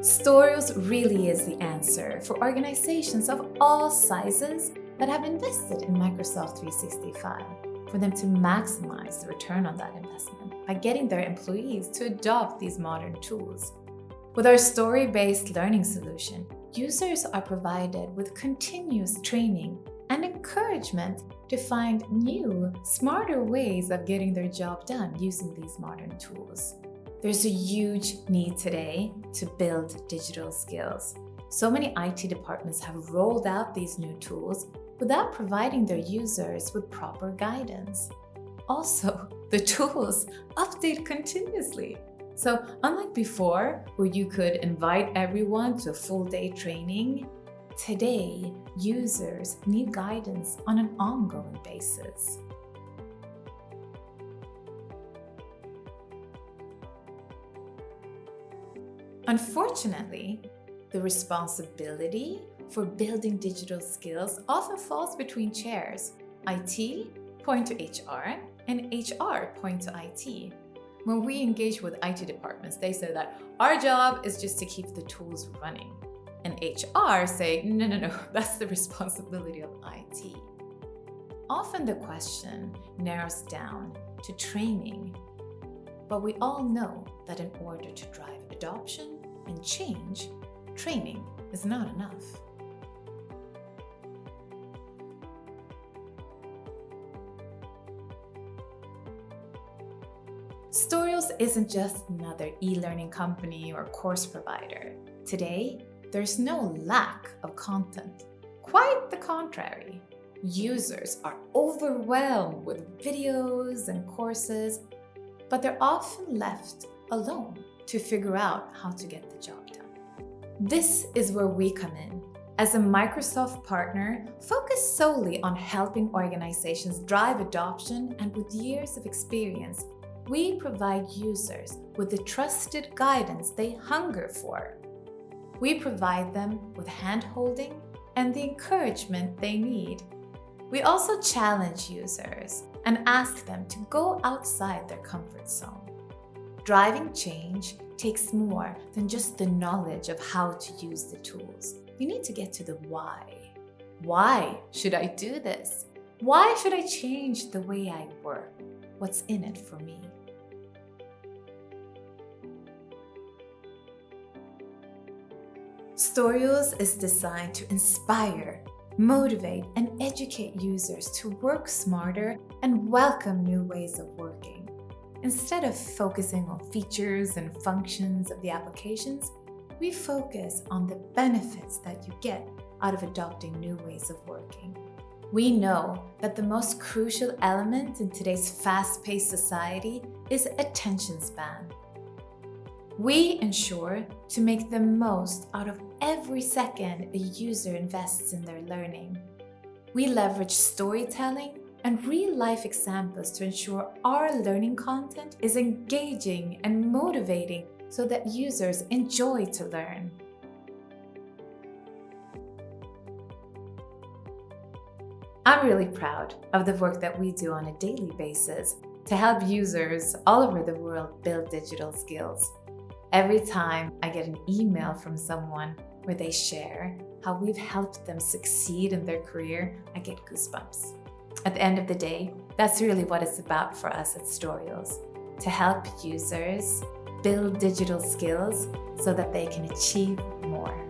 Storyals really is the answer for organizations of all sizes that have invested in Microsoft 365 for them to maximize the return on that investment by getting their employees to adopt these modern tools. With our story-based learning solution, users are provided with continuous training and encouragement to find new, smarter ways of getting their job done using these modern tools. There's a huge need today to build digital skills. So many IT departments have rolled out these new tools without providing their users with proper guidance. Also, the tools update continuously. So unlike before, where you could invite everyone to a full-day training, today users need guidance on an ongoing basis. Unfortunately, the responsibility for building digital skills often falls between chairs. IT point to HR and HR point to IT. When we engage with IT departments, they say that our job is just to keep the tools running. And HR say, no, that's the responsibility of IT. Often the question narrows down to training, but we all know that in order to drive adoption and change, training is not enough. Storyals isn't just another e-learning company or course provider. Today, there's no lack of content. Quite the contrary. Users are overwhelmed with videos and courses, but they're often left alone to figure out how to get the job done. This is where we come in. As a Microsoft partner, focused solely on helping organizations drive adoption, and with years of experience, we provide users with the trusted guidance they hunger for. We provide them with hand-holding and the encouragement they need. We also challenge users and ask them to go outside their comfort zone. Driving change takes more than just the knowledge of how to use the tools. You need to get to the why. Why should I do this? Why should I change the way I work? What's in it for me? Storyals is designed to inspire, motivate, and educate users to work smarter and welcome new ways of working. Instead of focusing on features and functions of the applications, we focus on the benefits that you get out of adopting new ways of working. We know that the most crucial element in today's fast-paced society is attention span. We ensure to make the most out of every second a user invests in their learning. We leverage storytelling and real-life examples to ensure our learning content is engaging and motivating so that users enjoy to learn. I'm really proud of the work that we do on a daily basis to help users all over the world build digital skills. Every time I get an email from someone where they share how we've helped them succeed in their career, I get goosebumps. At the end of the day, that's really what it's about for us at Storyals, to help users build digital skills so that they can achieve more.